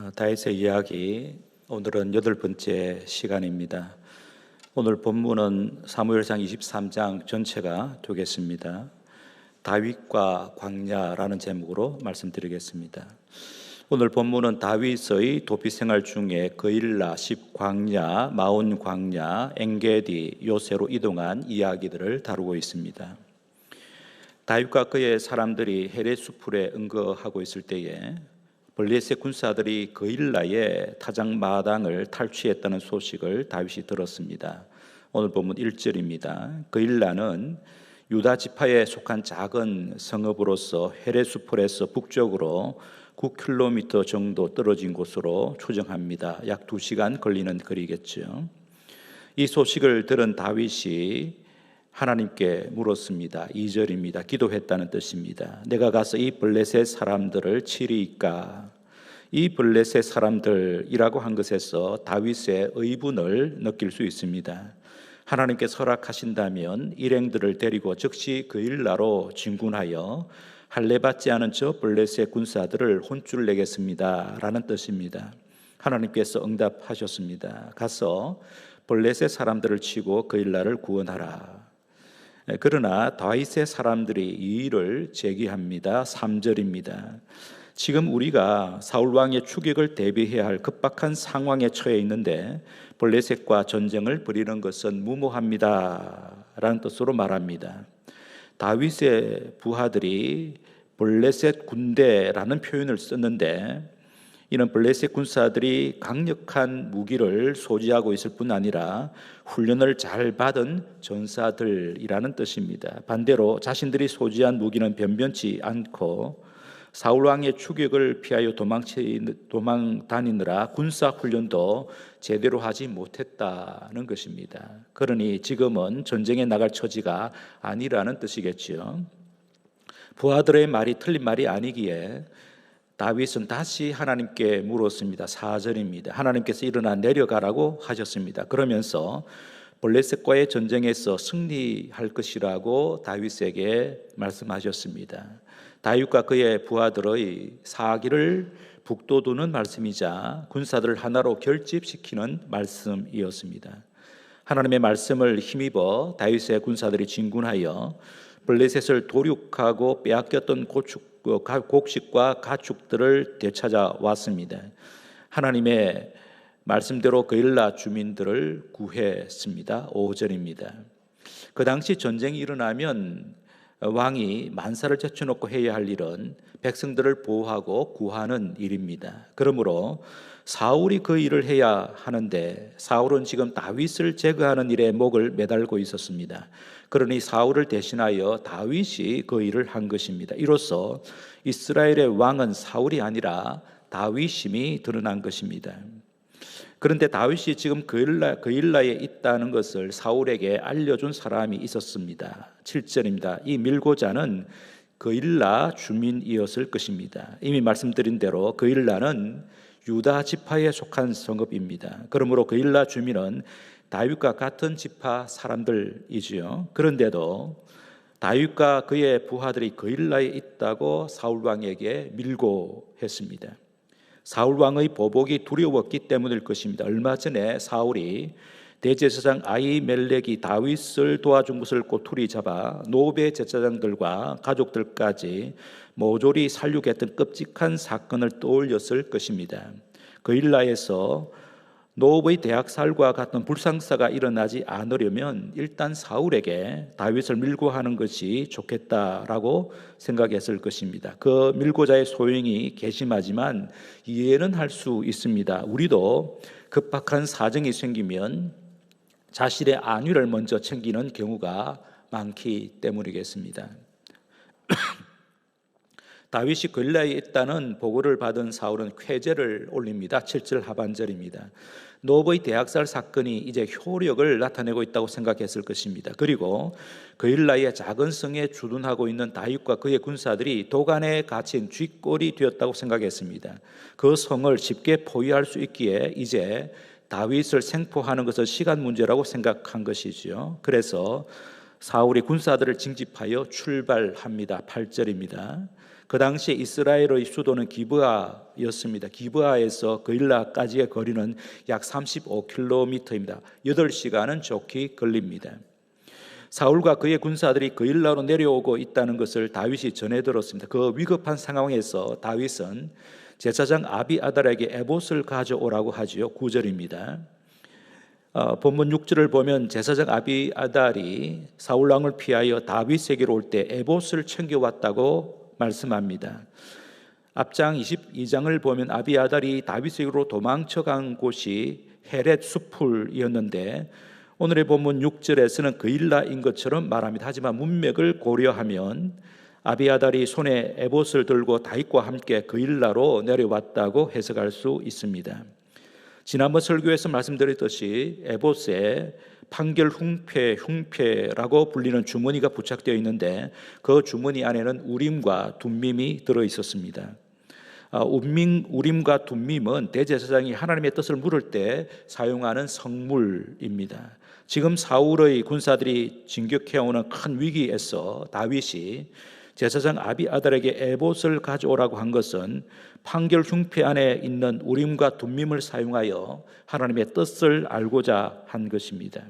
다윗의 이야기, 오늘은 8번째 시간입니다. 오늘 본문은 사무엘상 23장 전체가 되겠습니다. 다윗과 광야라는 제목으로 말씀드리겠습니다. 오늘 본문은 다윗의 도피 생활 중에 그일라, 십광야, 마온광야, 엔게디, 요새로 이동한 이야기들을 다루고 있습니다. 다윗과 그의 사람들이 헤레수풀에 응거하고 있을 때에 블레셋 군사들이 그일라의 타작마당을 탈취했다는 소식을 다윗이 들었습니다. 오늘 본문 1절입니다. 그일라는 유다 지파에 속한 작은 성읍으로서 헤레수풀에서 북쪽으로 9km 정도 떨어진 곳으로 추정합니다. 약 2시간 걸리는 거리겠죠. 이 소식을 들은 다윗이 하나님께 물었습니다. 2절입니다. 기도했다는 뜻입니다. 내가 가서 이 블레셋 사람들을 치리이까? 이 블레셋 사람들이라고 한 것에서 다윗의 의분을 느낄 수 있습니다. 하나님께서 허락하신다면 일행들을 데리고 즉시 그일라로 진군하여 할례받지 않은 저 블레셋 군사들을 혼쭐 내겠습니다 라는 뜻입니다. 하나님께서 응답하셨습니다. 가서 블레셋 사람들을 치고 그일라를 구원하라. 그러나 다윗의 사람들이 이 일을 제기합니다. 3절입니다. 지금 우리가 사울 왕의 추격을 대비해야 할 급박한 상황에 처해 있는데 블레셋과 전쟁을 벌이는 것은 무모합니다 라는 뜻으로 말합니다. 다윗의 부하들이 블레셋 군대라는 표현을 썼는데 이는 블레셋 군사들이 강력한 무기를 소지하고 있을 뿐 아니라 훈련을 잘 받은 전사들이라는 뜻입니다. 반대로 자신들이 소지한 무기는 변변치 않고 사울 왕의 추격을 피하여 도망 다니느라 군사 훈련도 제대로 하지 못했다는 것입니다. 그러니 지금은 전쟁에 나갈 처지가 아니라는 뜻이겠지요. 부하들의 말이 틀린 말이 아니기에 다윗은 다시 하나님께 물었습니다. 4절입니다. 하나님께서 일어나 내려가라고 하셨습니다. 그러면서 블레셋과의 전쟁에서 승리할 것이라고 다윗에게 말씀하셨습니다. 다윗과 그의 부하들의 사기를 북돋우는 말씀이자 군사들을 하나로 결집시키는 말씀이었습니다. 하나님의 말씀을 힘입어 다윗의 군사들이 진군하여 블레셋을 도륙하고 빼앗겼던 곡식과 가축들을 되찾아 왔습니다. 하나님의 말씀대로 그일라 주민들을 구했습니다. 5절입니다. 그 당시 전쟁이 일어나면 왕이 만사를 제쳐놓고 해야 할 일은 백성들을 보호하고 구하는 일입니다. 그러므로 사울이 그 일을 해야 하는데 사울은 지금 다윗을 제거하는 일에 목을 매달고 있었습니다. 그러니 사울을 대신하여 다윗이 그 일을 한 것입니다. 이로써 이스라엘의 왕은 사울이 아니라 다윗임이 드러난 것입니다. 그런데 다윗이 지금 그일라에 있다는 것을 사울에게 알려준 사람이 있었습니다. 7절입니다. 이 밀고자는 그일라 주민이었을 것입니다. 이미 말씀드린 대로 그일라는 유다 지파에 속한 성읍입니다. 그러므로 그일라 주민은 다윗과 같은 지파 사람들이지요. 그런데도 다윗과 그의 부하들이 그일라에 있다고 사울 왕에게 밀고했습니다. 사울 왕의 보복이 두려웠기 때문일 것입니다. 얼마 전에 사울이 대제사장 아히멜렉이 다윗을 도와준 것을 꼬투리 잡아 노베 제사장들과 가족들까지 모조리 살육했던 끔찍한 사건을 떠올렸을 것입니다. 그일라에서 노브의 대학살과 같은 불상사가 일어나지 않으려면 일단 사울에게 다윗을 밀고 하는 것이 좋겠다라고 생각했을 것입니다. 그 밀고자의 소용이 괘씸하지만 이해는 할 수 있습니다. 우리도 급박한 사정이 생기면 자신의 안위를 먼저 챙기는 경우가 많기 때문이겠습니다. 다윗이 그일라에 있다는 보고를 받은 사울은 쾌제를 올립니다. 7절 하반절입니다. 노브의 대학살 사건이 이제 효력을 나타내고 있다고 생각했을 것입니다. 그리고 그일라의 작은 성에 주둔하고 있는 다윗과 그의 군사들이 도간에 갇힌 쥐꼬리 되었다고 생각했습니다. 그 성을 쉽게 포위할 수 있기에 이제 다윗을 생포하는 것은 시간 문제라고 생각한 것이지요. 그래서 사울이 군사들을 징집하여 출발합니다. 8절입니다. 그 당시 이스라엘의 수도는 기브아였습니다. 기브아에서 그일라까지의 거리는 약 35km입니다. 8시간은 좋게 걸립니다. 사울과 그의 군사들이 그일라로 내려오고 있다는 것을 다윗이 전해 들었습니다. 그 위급한 상황에서 다윗은 제사장 아비아달에게 에봇을 가져오라고 하지요. 9절입니다. 본문 6절을 보면 제사장 아비아달이 사울 왕을 피하여 다윗에게로 올 때 에봇을 챙겨왔다고 말씀합니다. 앞장 22장을 보면 아비아달이 다윗에게로 도망쳐간 곳이 헤렛 수풀이었는데 오늘의 본문 6절에서는 그일라인 것처럼 말합니다. 하지만 문맥을 고려하면 아비아달이 손에 에봇을 들고 다윗과 함께 그일라로 내려왔다고 해석할 수 있습니다. 지난번 설교에서 말씀드렸듯이 에봇에 판결 흉패라고 불리는 주머니가 부착되어 있는데 그 주머니 안에는 우림과 둠밈이 들어 있었습니다. 우림과 둠밈은 대제사장이 하나님의 뜻을 물을 때 사용하는 성물입니다. 지금 사울의 군사들이 진격해오는 큰 위기에서 다윗이 제사장 아비아달에게 에봇을 가져오라고 한 것은 판결 흉패 안에 있는 우림과 둠밈을 사용하여 하나님의 뜻을 알고자 한 것입니다.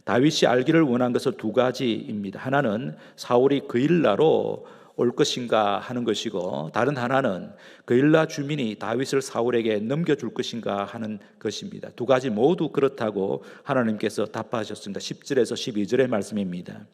다윗이 알기를 원한 것은 두 가지입니다. 하나는 사울이 그일라로 올 것인가 하는 것이고 다른 하나는 그일라 주민이 다윗을 사울에게 넘겨줄 것인가 하는 것입니다. 두 가지 모두 그렇다고 하나님께서 답하셨습니다. 10절에서 12절의 말씀입니다.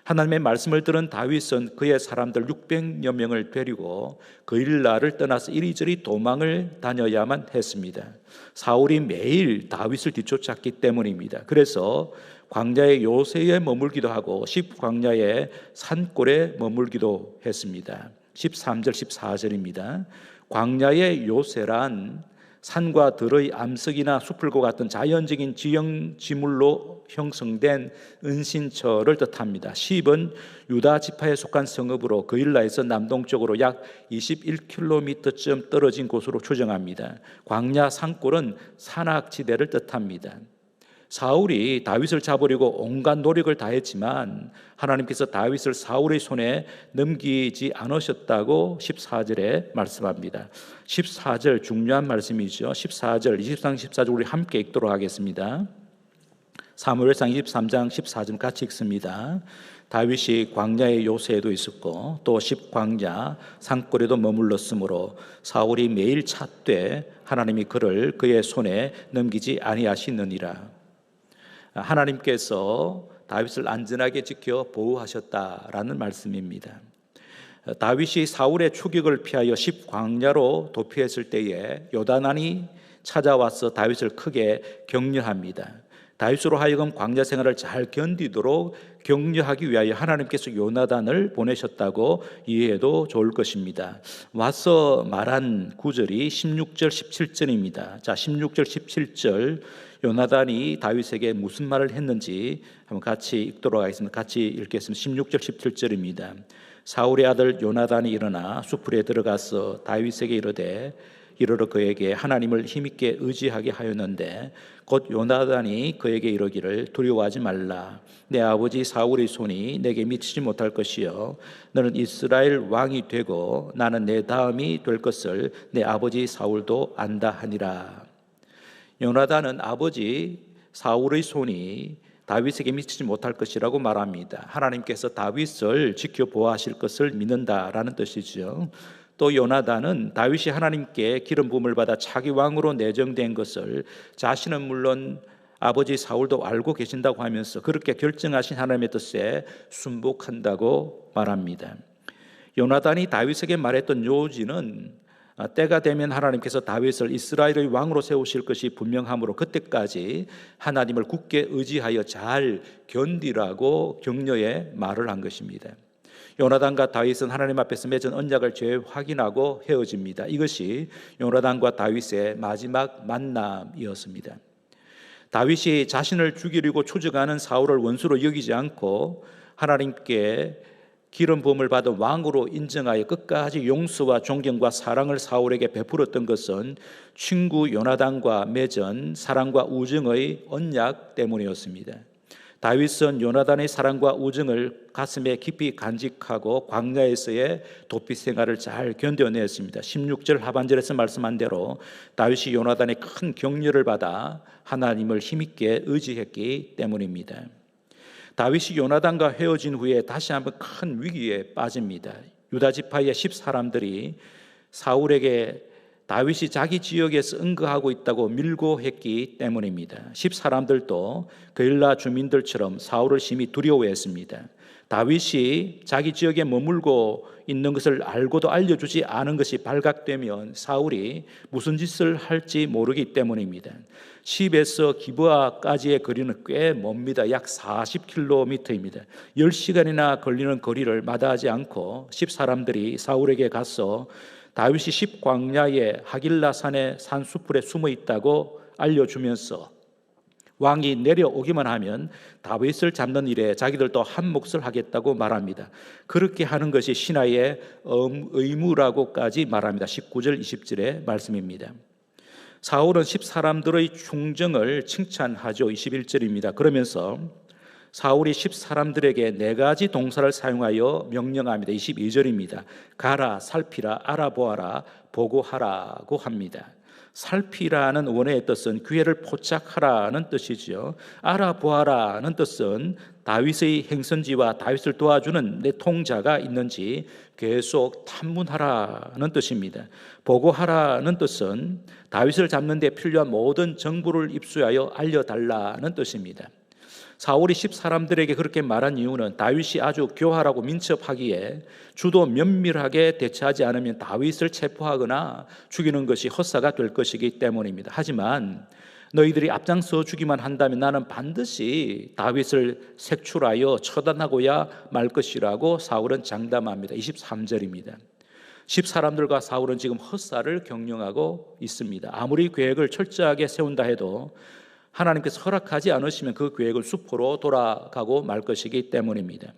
하나님의 말씀을 들은 다윗은 그의 사람들 600여 명을 데리고 그일라를 떠나서 이리저리 도망을 다녀야만 했습니다. 사울이 매일 다윗을 뒤쫓았기 때문입니다. 그래서 광야의 요새에 머물기도 하고 십광야의 산골에 머물기도 했습니다. 13절 14절입니다. 광야의 요새란 산과 들의 암석이나 수풀과 같은 자연적인 지형지물로 형성된 은신처를 뜻합니다. 십은 유다 지파에 속한 성읍으로 그일라에서 남동쪽으로 약 21km쯤 떨어진 곳으로 추정합니다. 광야 산골은 산악지대를 뜻합니다. 사울이 다윗을 잡으려고 온갖 노력을 다했지만 하나님께서 다윗을 사울의 손에 넘기지 않으셨다고 14절에 말씀합니다. 14절 중요한 말씀이죠. 14절, 23, 14절 우리 함께 읽도록 하겠습니다. 사무엘상 23장 14절 같이 읽습니다. 다윗이 광야의 요새에도 있었고 또 십광야 산골에도 머물렀으므로 사울이 매일 찾되 하나님이 그를 그의 손에 넘기지 아니하시느니라. 하나님께서 다윗을 안전하게 지켜 보호하셨다라는 말씀입니다. 다윗이 사울의 추격을 피하여 십광야로 도피했을 때에 요나단이 찾아와서 다윗을 크게 격려합니다. 다윗으로 하여금 광야 생활을 잘 견디도록 격려하기 위하여 하나님께서 요나단을 보내셨다고 이해해도 좋을 것입니다. 와서 말한 구절이 16절 17절입니다. 자, 16절 17절 요나단이 다윗에게 무슨 말을 했는지 한번 같이 읽도록 하겠습니다. 같이 읽겠습니다. 16절 17절입니다. 사울의 아들 요나단이 일어나 수풀에 들어가서 다윗에게 이르러 그에게 하나님을 힘있게 의지하게 하였는데 곧 요나단이 그에게 이르기를 두려워하지 말라. 내 아버지 사울의 손이 내게 미치지 못할 것이요 너는 이스라엘 왕이 되고 나는 내 다음이 될 것을 내 아버지 사울도 안다 하니라. 요나단은 아버지 사울의 손이 다윗에게 미치지 못할 것이라고 말합니다. 하나님께서 다윗을 지켜보호하실 것을 믿는다라는 뜻이죠. 또 요나단은 다윗이 하나님께 기름 부음을 받아 차기 왕으로 내정된 것을 자신은 물론 아버지 사울도 알고 계신다고 하면서 그렇게 결정하신 하나님의 뜻에 순복한다고 말합니다. 요나단이 다윗에게 말했던 요지는 때가 되면 하나님께서 다윗을 이스라엘의 왕으로 세우실 것이 분명하므로 그때까지 하나님을 굳게 의지하여 잘 견디라고 격려의 말을 한 것입니다. 요나단과 다윗은 하나님 앞에서 맺은 언약을 재확인하고 헤어집니다. 이것이 요나단과 다윗의 마지막 만남이었습니다. 다윗이 자신을 죽이려고 추적하는 사울을 원수로 여기지 않고 하나님께 기름 부음을 받은 왕으로 인정하여 끝까지 용서와 존경과 사랑을 사울에게 베풀었던 것은 친구 요나단과 맺은 사랑과 우정의 언약 때문이었습니다. 다윗은 요나단의 사랑과 우정을 가슴에 깊이 간직하고 광야에서의 도피 생활을 잘 견뎌냈습니다. 16절 하반절에서 말씀한 대로 다윗이 요나단의 큰 격려를 받아 하나님을 힘있게 의지했기 때문입니다. 다윗이 요나단과 헤어진 후에 다시 한번 큰 위기에 빠집니다. 유다 지파의 10사람들이 사울에게 다윗이 자기 지역에서 응거하고 있다고 밀고 했기 때문입니다. 10사람들도 그일라 주민들처럼 사울을 심히 두려워했습니다. 다윗이 자기 지역에 머물고 있는 것을 알고도 알려주지 않은 것이 발각되면 사울이 무슨 짓을 할지 모르기 때문입니다. 10에서 기브아까지의 거리는 꽤 멉니다. 약 40km입니다. 10시간이나 걸리는 거리를 마다하지 않고 10사람들이 사울에게 가서 다윗이 10광야의 하길라 산의 산수풀에 숨어 있다고 알려주면서 왕이 내려오기만 하면 다윗을 잡는 일에 자기들도 한 몫을 하겠다고 말합니다. 그렇게 하는 것이 신하의 의무라고까지 말합니다. 19절 20절의 말씀입니다. 사울은 10사람들의 충정을 칭찬하죠. 21절입니다. 그러면서 사울이 10사람들에게 4가지 동사를 사용하여 명령합니다. 22절입니다. 가라, 살피라, 알아보아라, 보고하라고 합니다. 살피라는 원어의 뜻은 기회를 포착하라는 뜻이죠. 알아보아라는 뜻은 다윗의 행선지와 다윗을 도와주는 내통자가 있는지 계속 탐문하라는 뜻입니다. 보고하라는 뜻은 다윗을 잡는 데 필요한 모든 정보를 입수하여 알려달라는 뜻입니다. 사울이 10사람들에게 그렇게 말한 이유는 다윗이 아주 교활하고 민첩하기에 주도 면밀하게 대처하지 않으면 다윗을 체포하거나 죽이는 것이 헛사가 될 것이기 때문입니다. 하지만 너희들이 앞장서 주기만 한다면 나는 반드시 다윗을 색출하여 처단하고야 말 것이라고 사울은 장담합니다. 23절입니다. 10사람들과 사울은 지금 헛사를 경영하고 있습니다. 아무리 계획을 철저하게 세운다 해도 하나님께서 허락하지 않으시면 그 계획은 수포로 돌아가고 말 것이기 때문입니다.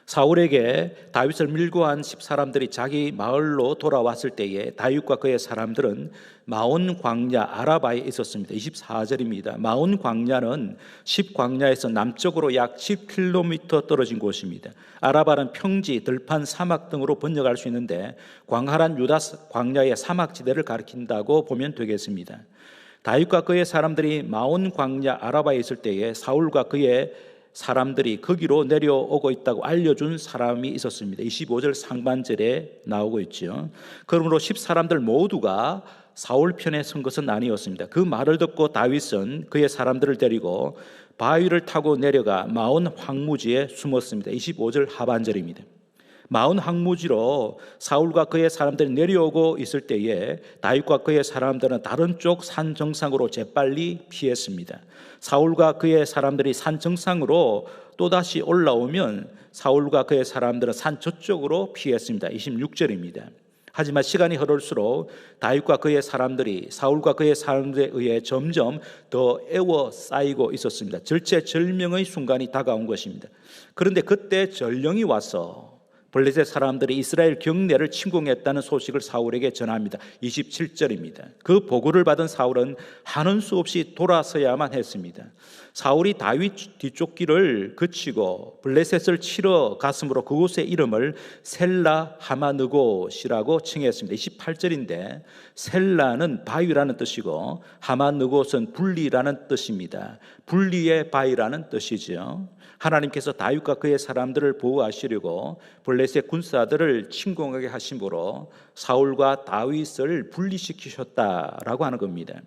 사울에게 다윗을 밀고 한 10사람들이 자기 마을로 돌아왔을 때에 다윗과 그의 사람들은 마온 광야 아라바에 있었습니다. 24절입니다. 마온 광야는 10광야에서 남쪽으로 약 10km 떨어진 곳입니다. 아라바는 평지, 들판, 사막 등으로 번역할 수 있는데 광활한 유다 광야의 사막지대를 가리킨다고 보면 되겠습니다. 다윗과 그의 사람들이 마온 광야 아라바에 있을 때에 사울과 그의 사람들이 거기로 내려오고 있다고 알려준 사람이 있었습니다. 25절 상반절에 나오고 있죠. 그러므로 10사람들 모두가 사울 편에 선 것은 아니었습니다. 그 말을 듣고 다윗은 그의 사람들을 데리고 바위를 타고 내려가 마온 황무지에 숨었습니다. 25절 하반절입니다. 마온 황무지로 사울과 그의 사람들이 내려오고 있을 때에 다윗과 그의 사람들은 다른 쪽 산 정상으로 재빨리 피했습니다. 사울과 그의 사람들이 산 정상으로 또다시 올라오면 사울과 그의 사람들은 산 저쪽으로 피했습니다. 26절입니다. 하지만 시간이 흐를수록 다윗과 그의 사람들이 사울과 그의 사람들에 의해 점점 더 에워싸이고 있었습니다. 절체절명의 순간이 다가온 것입니다. 그런데 그때 전령이 와서 블레셋 사람들이 이스라엘 경내를 침공했다는 소식을 사울에게 전합니다. 27절입니다. 그 보고를 받은 사울은 하는 수 없이 돌아서야만 했습니다. 사울이 다윗 뒤쪽 길을 그치고 블레셋을 치러 갔으므로 그곳의 이름을 셀라 하마느곳이라고 칭했습니다. 28절인데 셀라는 바위라는 뜻이고 하마느곳은 분리라는 뜻입니다. 분리의 바위라는 뜻이죠. 하나님께서 다윗과 그의 사람들을 보호하시려고 블레셋 군사들을 침공하게 하심으로 사울과 다윗을 분리시키셨다라고 하는 겁니다.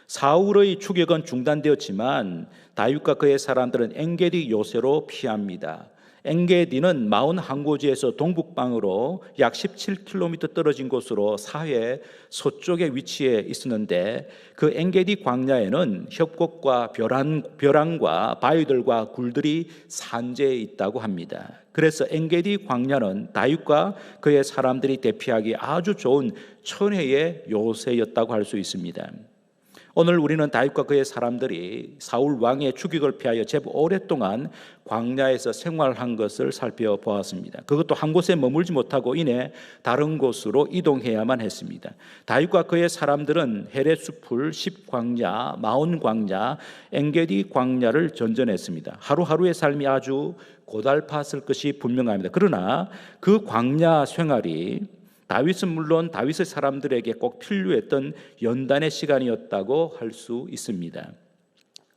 사울의 추격은 중단되었지만 다윗과 그의 사람들은 엔게디 요새로 피합니다. 엔게디는 마온 항구지에서 동북방으로 약 17km 떨어진 곳으로 사해 서쪽에 위치해 있었는데 그 엔게디 광야에는 협곡과 벼랑과 바위들과 굴들이 산재해 있다고 합니다. 그래서 엔게디 광야는 다윗과 그의 사람들이 대피하기 아주 좋은 천혜의 요새였다고 할 수 있습니다. 오늘 우리는 다윗과 그의 사람들이 사울 왕의 추격을 피하여 제법 오랫동안 광야에서 생활한 것을 살펴보았습니다. 그것도 한 곳에 머물지 못하고 이내 다른 곳으로 이동해야만 했습니다. 다윗과 그의 사람들은 헤레스풀, 십광야, 마온 광야, 엔게디 광야를 전전했습니다. 하루하루의 삶이 아주 고달팠을 것이 분명합니다. 그러나 그 광야 생활이 다윗은 물론 다윗의 사람들에게 꼭 필요했던 연단의 시간이었다고 할 수 있습니다.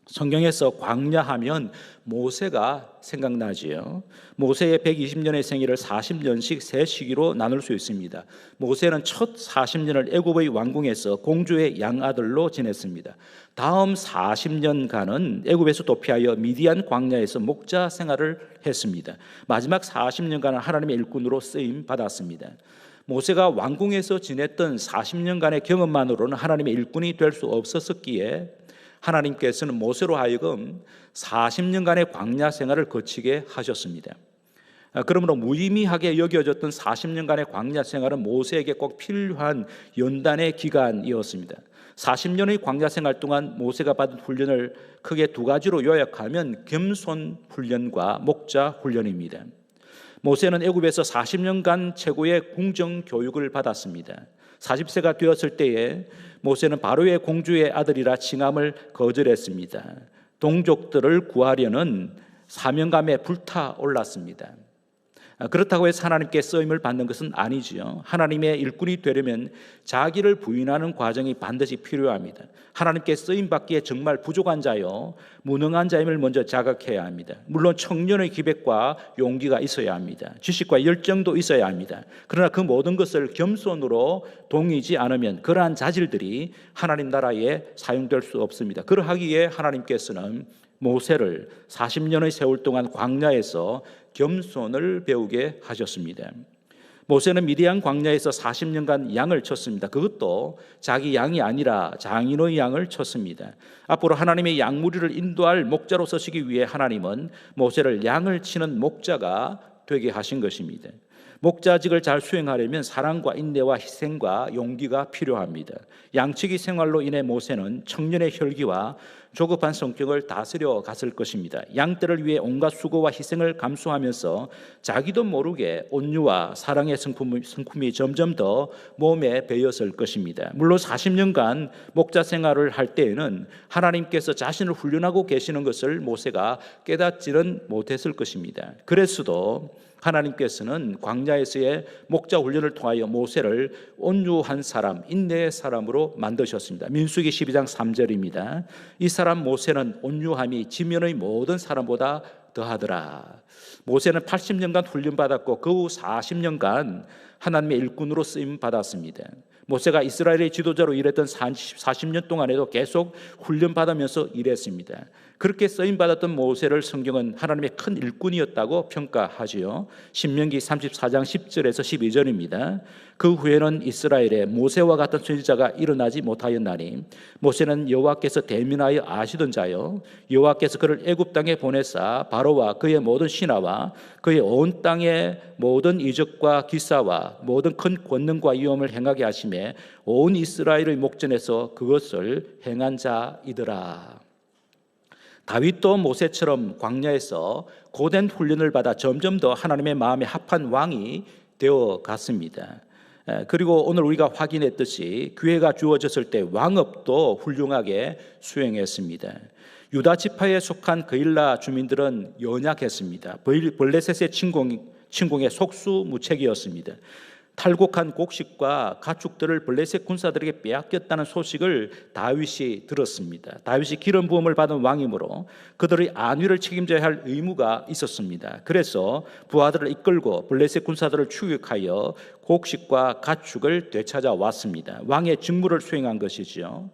성경에서 광야하면 모세가 생각나지요. 모세의 120년의 생애를 40년씩 세 시기로 나눌 수 있습니다. 모세는 첫 40년을 애굽의 왕궁에서 공주의 양아들로 지냈습니다. 다음 40년간은 애굽에서 도피하여 미디안 광야에서 목자 생활을 했습니다. 마지막 40년간은 하나님의 일꾼으로 쓰임 받았습니다. 모세가 왕궁에서 지냈던 40년간의 경험만으로는 하나님의 일꾼이 될 수 없었기에 하나님께서는 모세로 하여금 40년간의 광야 생활을 거치게 하셨습니다. 그러므로 무의미하게 여겨졌던 40년간의 광야 생활은 모세에게 꼭 필요한 연단의 기간이었습니다. 40년의 광야 생활 동안 모세가 받은 훈련을 크게 두 가지로 요약하면 겸손 훈련과 목자 훈련입니다. 모세는 애굽에서 40년간 최고의 궁정 교육을 받았습니다. 40세가 되었을 때에 모세는 바로의 공주의 아들이라 칭함을 거절했습니다. 동족들을 구하려는 사명감에 불타올랐습니다. 그렇다고 해서 하나님께 쓰임을 받는 것은 아니지요. 하나님의 일꾼이 되려면 자기를 부인하는 과정이 반드시 필요합니다. 하나님께 쓰임받기에 정말 부족한 자요, 무능한 자임을 먼저 자각해야 합니다. 물론 청년의 기백과 용기가 있어야 합니다. 지식과 열정도 있어야 합니다. 그러나 그 모든 것을 겸손으로 동의지 않으면 그러한 자질들이 하나님 나라에 사용될 수 없습니다. 그러하기에 하나님께서는 모세를 40년의 세월 동안 광야에서 겸손을 배우게 하셨습니다. 모세는 미디안 광야에서 40년간 양을 쳤습니다. 그것도 자기 양이 아니라 장인의 양을 쳤습니다. 앞으로 하나님의 양무리를 인도할 목자로 서시기 위해 하나님은 모세를 양을 치는 목자가 되게 하신 것입니다. 목자직을 잘 수행하려면 사랑과 인내와 희생과 용기가 필요합니다. 양치기 생활로 인해 모세는 청년의 혈기와 조급한 성격을 다스려 갔을 것입니다. 양떼를 위해 온갖 수고와 희생을 감수하면서 자기도 모르게 온유와 사랑의 성품이 점점 더 몸에 배었을 것입니다. 물론 40년간 목자 생활을 할 때에는 하나님께서 자신을 훈련하고 계시는 것을 모세가 깨닫지는 못했을 것입니다. 그랬어도 하나님께서는 광야에서의 목자 훈련을 통하여 모세를 온유한 사람, 인내의 사람으로 만드셨습니다. 민수기 12장 3절입니다. 이 사람 모세는 온유함이 지면의 모든 사람보다 더하더라. 모세는 80년간 훈련받았고 그 후 40년간 하나님의 일꾼으로 쓰임 받았습니다. 모세가 이스라엘의 지도자로 일했던 40년 동안에도 계속 훈련받으면서 일했습니다. 그렇게 쓰임받았던 모세를 성경은 하나님의 큰 일꾼이었다고 평가하지요. 신명기 34장 10절에서 12절입니다. 그 후에는 이스라엘에 모세와 같은 선지자가 일어나지 못하였나니 모세는 여호와께서 대면하여 아시던 자요, 여호와께서 그를 애굽 땅에 보내사 바로와 그의 모든 신하와 그의 온 땅의 모든 이적과 기사와 모든 큰 권능과 위엄을 행하게 하심에 온 이스라엘의 목전에서 그것을 행한 자이더라. 다윗도 모세처럼 광야에서 고된 훈련을 받아 점점 더 하나님의 마음에 합한 왕이 되어 갔습니다. 그리고 오늘 우리가 확인했듯이 기회가 주어졌을 때 왕업도 훌륭하게 수행했습니다. 유다 지파에 속한 그일라 주민들은 연약했습니다. 블레셋의 침공에 속수무책이었습니다. 탈곡한 곡식과 가축들을 블레셋 군사들에게 빼앗겼다는 소식을 다윗이 들었습니다. 다윗이 기름 부음을 받은 왕이므로 그들의 안위를 책임져야 할 의무가 있었습니다. 그래서 부하들을 이끌고 블레셋 군사들을 추격하여 곡식과 가축을 되찾아 왔습니다. 왕의 직무를 수행한 것이지요.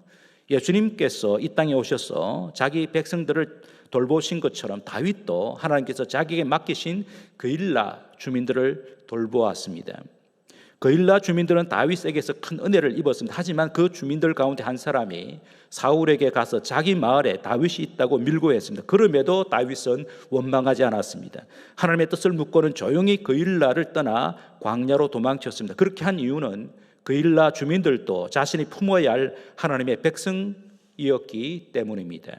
예수님께서 이 땅에 오셔서 자기 백성들을 돌보신 것처럼 다윗도 하나님께서 자기에게 맡기신 그일라 주민들을 돌보았습니다. 그일라 주민들은 다윗에게서 큰 은혜를 입었습니다. 하지만 그 주민들 가운데 한 사람이 사울에게 가서 자기 마을에 다윗이 있다고 밀고했습니다. 그럼에도 다윗은 원망하지 않았습니다. 하나님의 뜻을 묻고는 조용히 그일라를 떠나 광야로 도망쳤습니다. 그렇게 한 이유는 그일라 주민들도 자신이 품어야 할 하나님의 백성이었기 이었기 때문입니다.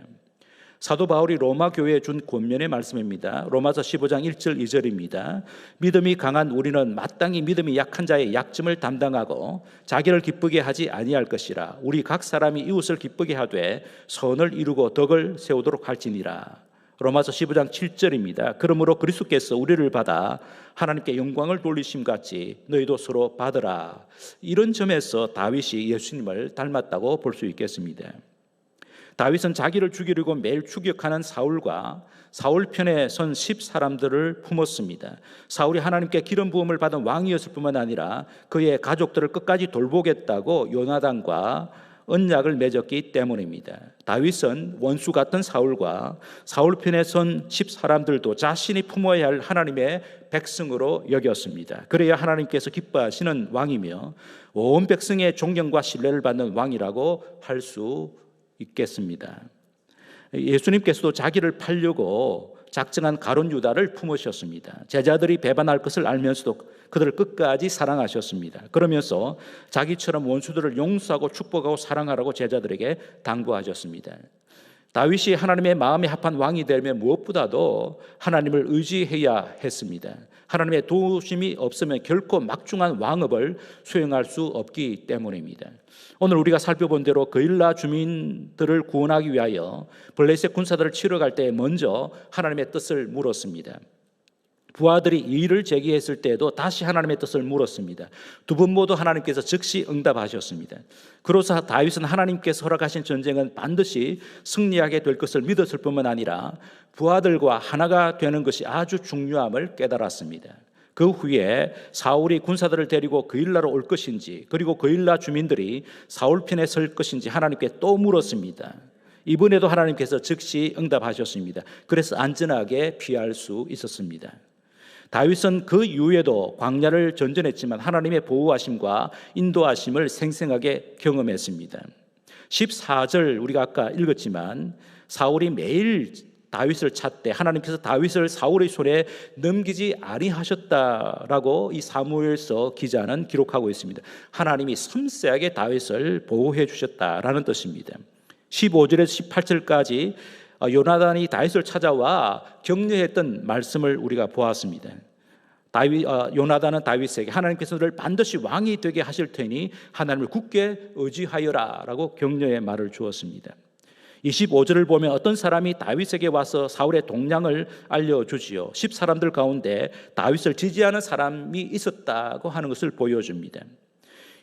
사도 바울이 로마 교회에 준 권면의 말씀입니다. 로마서 15장 1절 2절입니다. 믿음이 강한 우리는 마땅히 믿음이 약한 자의 약점을 담당하고 자기를 기쁘게 하지 아니할 것이라. 우리 각 사람이 이웃을 기쁘게 하되 선을 이루고 덕을 세우도록 할지니라. 로마서 15장 7절입니다. 그러므로 그리스도께서 우리를 받아 하나님께 영광을 돌리심 같이 너희도 서로 받으라. 이런 점에서 다윗이 예수님을 닮았다고 볼 수 있겠습니다. 다윗은 자기를 죽이려고 매일 추격하는 사울과 사울 편에 선 10사람들을 품었습니다. 사울이 하나님께 기름 부음을 받은 왕이었을 뿐만 아니라 그의 가족들을 끝까지 돌보겠다고 요나단과 언약을 맺었기 때문입니다. 다윗은 원수 같은 사울과 사울 편에 선 10사람들도 자신이 품어야 할 하나님의 백성으로 여겼습니다. 그래야 하나님께서 기뻐하시는 왕이며 온 백성의 존경과 신뢰를 받는 왕이라고 할 수 있겠습니다. 예수님께서도 자기를 팔려고 작정한 가룟 유다를 품으셨습니다. 제자들이 배반할 것을 알면서도 그들을 끝까지 사랑하셨습니다. 그러면서 자기처럼 원수들을 용서하고 축복하고 사랑하라고 제자들에게 당부하셨습니다. 다윗이 하나님의 마음에 합한 왕이 되려면 무엇보다도 하나님을 의지해야 했습니다. 하나님의 도우심이 없으면 결코 막중한 왕업을 수행할 수 없기 때문입니다. 오늘 우리가 살펴본 대로 그일라 주민들을 구원하기 위하여 블레셋 군사들을 치러 갈 때 먼저 하나님의 뜻을 물었습니다. 부하들이 이의를 제기했을 때에도 다시 하나님의 뜻을 물었습니다. 두 번 모두 하나님께서 즉시 응답하셨습니다. 그로서 다윗은 하나님께서 허락하신 전쟁은 반드시 승리하게 될 것을 믿었을 뿐만 아니라 부하들과 하나가 되는 것이 아주 중요함을 깨달았습니다. 그 후에 사울이 군사들을 데리고 그일라로 올 것인지, 그리고 그일라 주민들이 사울 편에 설 것인지 하나님께 또 물었습니다. 이번에도 하나님께서 즉시 응답하셨습니다. 그래서 안전하게 피할 수 있었습니다. 다윗은 그 이후에도 광야를 전전했지만 하나님의 보호하심과 인도하심을 생생하게 경험했습니다. 14절 우리가 아까 읽었지만 사울이 매일 다윗을 찾되 하나님께서 다윗을 사울의 손에 넘기지 아니하셨다라고 이 사무엘서 기자는 기록하고 있습니다. 하나님이 섬세하게 다윗을 보호해 주셨다라는 뜻입니다. 15절에서 18절까지 요나단이 다윗을 찾아와 격려했던 말씀을 우리가 보았습니다. 요나단은 다윗에게 하나님께서 너를 반드시 왕이 되게 하실 테니 하나님을 굳게 의지하여라 라고 격려의 말을 주었습니다. 25절을 보면 어떤 사람이 다윗에게 와서 사울의 동량을 알려주지요. 10사람들 가운데 다윗을 지지하는 사람이 있었다고 하는 것을 보여줍니다.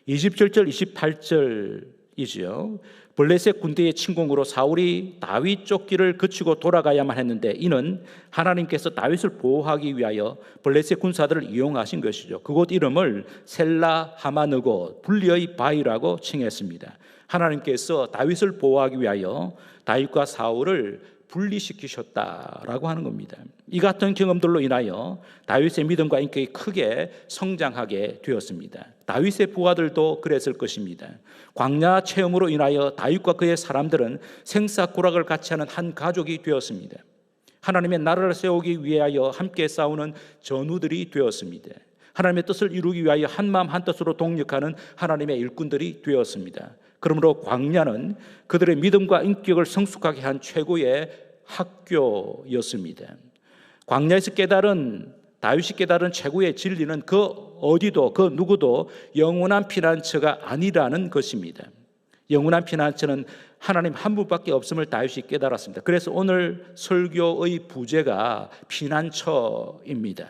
27절 28절이지요. 블레셋 군대의 침공으로 사울이 다윗 쫓기를 그치고 돌아가야만 했는데 이는 하나님께서 다윗을 보호하기 위하여 블레셋 군사들을 이용하신 것이죠. 그곳 이름을 셀라 하마느고 분리의 바위라고 칭했습니다. 하나님께서 다윗을 보호하기 위하여 다윗과 사울을 분리시키셨다라고 하는 겁니다. 이 같은 경험들로 인하여 다윗의 믿음과 인격이 크게 성장하게 되었습니다. 다윗의 부하들도 그랬을 것입니다. 광야 체험으로 인하여 다윗과 그의 사람들은 생사고락을 같이 하는 한 가족이 되었습니다. 하나님의 나라를 세우기 위하여 함께 싸우는 전우들이 되었습니다. 하나님의 뜻을 이루기 위하여 한마음 한뜻으로 동력하는 하나님의 일꾼들이 되었습니다. 그러므로 광야는 그들의 믿음과 인격을 성숙하게 한 최고의 학교였습니다. 광야에서 다윗이 깨달은 최고의 진리는 그 어디도 그 누구도 영원한 피난처가 아니라는 것입니다. 영원한 피난처는 하나님 한 분밖에 없음을 다윗이 깨달았습니다. 그래서 오늘 설교의 부제가 피난처입니다.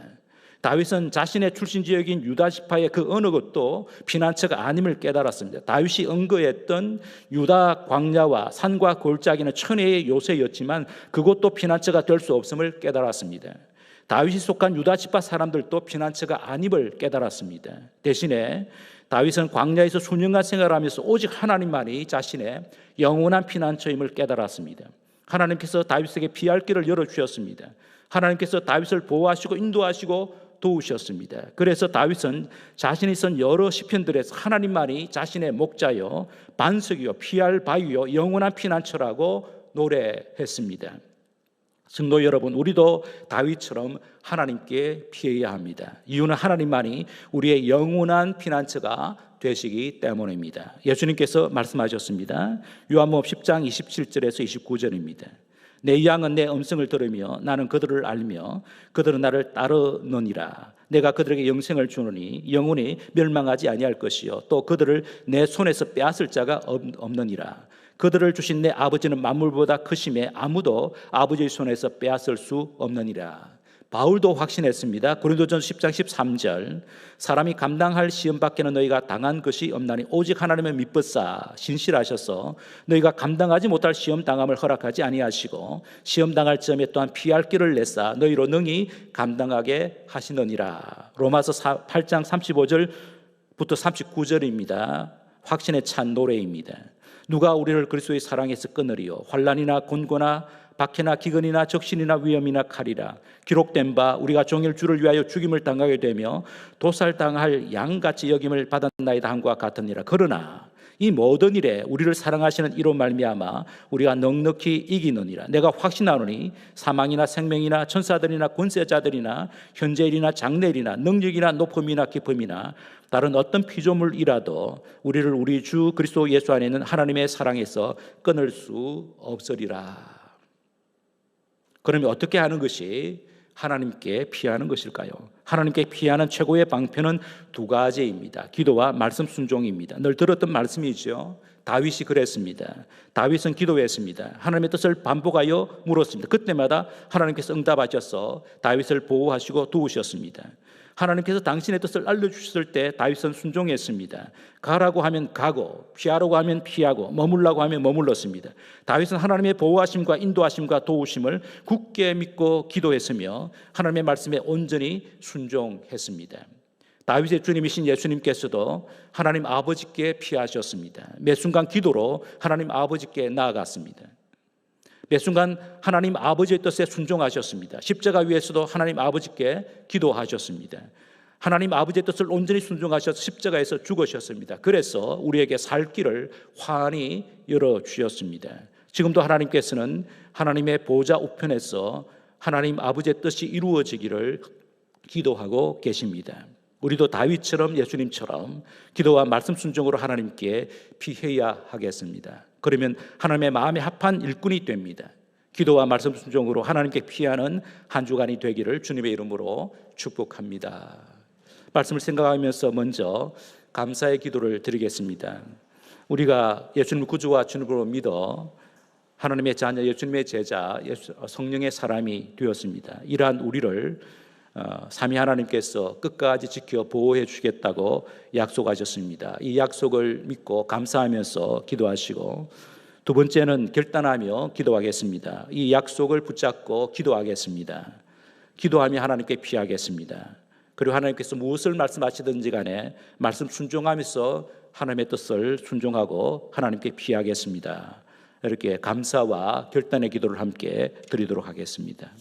다윗은 자신의 출신 지역인 유다 지파의 그 어느 것도 피난처가 아님을 깨달았습니다. 다윗이 언거했던 유다 광야와 산과 골짜기는 천혜의 요새였지만 그것도 피난처가 될 수 없음을 깨달았습니다. 다윗이 속한 유다 지파 사람들도 피난처가 아님을 깨달았습니다. 대신에 다윗은 광야에서 수년간 생활하면서 오직 하나님만이 자신의 영원한 피난처임을 깨달았습니다. 하나님께서 다윗에게 피할 길을 열어주셨습니다. 하나님께서 다윗을 보호하시고 인도하시고 도우셨습니다. 그래서 다윗은 자신이 쓴 여러 시편들에서 하나님만이 자신의 목자요 반석이요 피할 바위요 영원한 피난처라고 노래했습니다. 성도 여러분, 우리도 다윗처럼 하나님께 피해야 합니다. 이유는 하나님만이 우리의 영원한 피난처가 되시기 때문입니다. 예수님께서 말씀하셨습니다. 요한복음 10장 27절에서 29절입니다. 내 양은 내 음성을 들으며 나는 그들을 알며 그들은 나를 따르느니라. 내가 그들에게 영생을 주노니 영원히 멸망하지 아니할 것이요 또 그들을 내 손에서 빼앗을 자가 없느니라. 그들을 주신 내 아버지는 만물보다 크심에 아무도 아버지의 손에서 빼앗을 수 없느니라. 바울도 확신했습니다. 고린도전서 10장 13절 사람이 감당할 시험 밖에는 너희가 당한 것이 없나니 오직 하나님의 미쁘사 신실하셔서 너희가 감당하지 못할 시험 당함을 허락하지 아니하시고 시험 당할 점에 또한 피할 길을 내사 너희로 능히 감당하게 하시느니라. 로마서 8장 35절부터 39절입니다. 확신에 찬 노래입니다. 누가 우리를 그리스도의 사랑에서 끊으리요 환난이나 곤고나 박해나 기근이나 적신이나 위험이나 칼이라. 기록된 바 우리가 종일 주를 위하여 죽임을 당하게 되며 도살당할 양같이 여김을 받았나이다 함과 같으니라. 그러나 이 모든 일에 우리를 사랑하시는 이로 말미암아 우리가 넉넉히 이기느니라. 내가 확신하노니 사망이나 생명이나 천사들이나 권세자들이나 현재일이나 장래일이나 능력이나 높음이나 깊음이나 다른 어떤 피조물이라도 우리를 우리 주 그리스도 예수 안에 있는 하나님의 사랑에서 끊을 수 없으리라. 그러면 어떻게 하는 것이 하나님께 피하는 것일까요? 하나님께 피하는 최고의 방편은 두 가지입니다. 기도와 말씀 순종입니다. 늘 들었던 말씀이죠. 다윗이 그랬습니다. 다윗은 기도했습니다. 하나님의 뜻을 반복하여 물었습니다. 그때마다 하나님께서 응답하셔서 다윗을 보호하시고 도우셨습니다. 하나님께서 당신의 뜻을 알려주셨을 때 다윗은 순종했습니다. 가라고 하면 가고 피하라고 하면 피하고 머물라고 하면 머물렀습니다. 다윗은 하나님의 보호하심과 인도하심과 도우심을 굳게 믿고 기도했으며 하나님의 말씀에 온전히 순종했습니다. 다윗의 주님이신 예수님께서도 하나님 아버지께 피하셨습니다. 매 순간 기도로 하나님 아버지께 나아갔습니다. 매 순간 하나님 아버지의 뜻에 순종하셨습니다. 십자가 위에서도 하나님 아버지께 기도하셨습니다. 하나님 아버지의 뜻을 온전히 순종하셔서 십자가에서 죽으셨습니다. 그래서 우리에게 살 길을 환히 열어주셨습니다. 지금도 하나님께서는 하나님의 보좌 우편에서 하나님 아버지의 뜻이 이루어지기를 기도하고 계십니다. 우리도 다윗처럼 예수님처럼 기도와 말씀 순종으로 하나님께 피해야 하겠습니다. 그러면 하나님의 마음에 합한 일꾼이 됩니다. 기도와 말씀 순종으로 하나님께 피하는 한 주간이 되기를 주님의 이름으로 축복합니다. 말씀을 생각하면서 먼저 감사의 기도를 드리겠습니다. 우리가 예수님을 구주와 주님으로 믿어 하나님의 자녀, 예수님의 제자, 성령의 사람이 되었습니다. 이러한 우리를 삼위 하나님께서 끝까지 지켜 보호해 주시겠다고 약속하셨습니다. 이 약속을 믿고 감사하면서 기도하시고, 두 번째는 결단하며 기도하겠습니다. 이 약속을 붙잡고 기도하겠습니다. 기도하며 하나님께 피하겠습니다. 그리고 하나님께서 무엇을 말씀하시든지 간에 말씀 순종하면서 하나님의 뜻을 순종하고 하나님께 피하겠습니다. 이렇게 감사와 결단의 기도를 함께 드리도록 하겠습니다.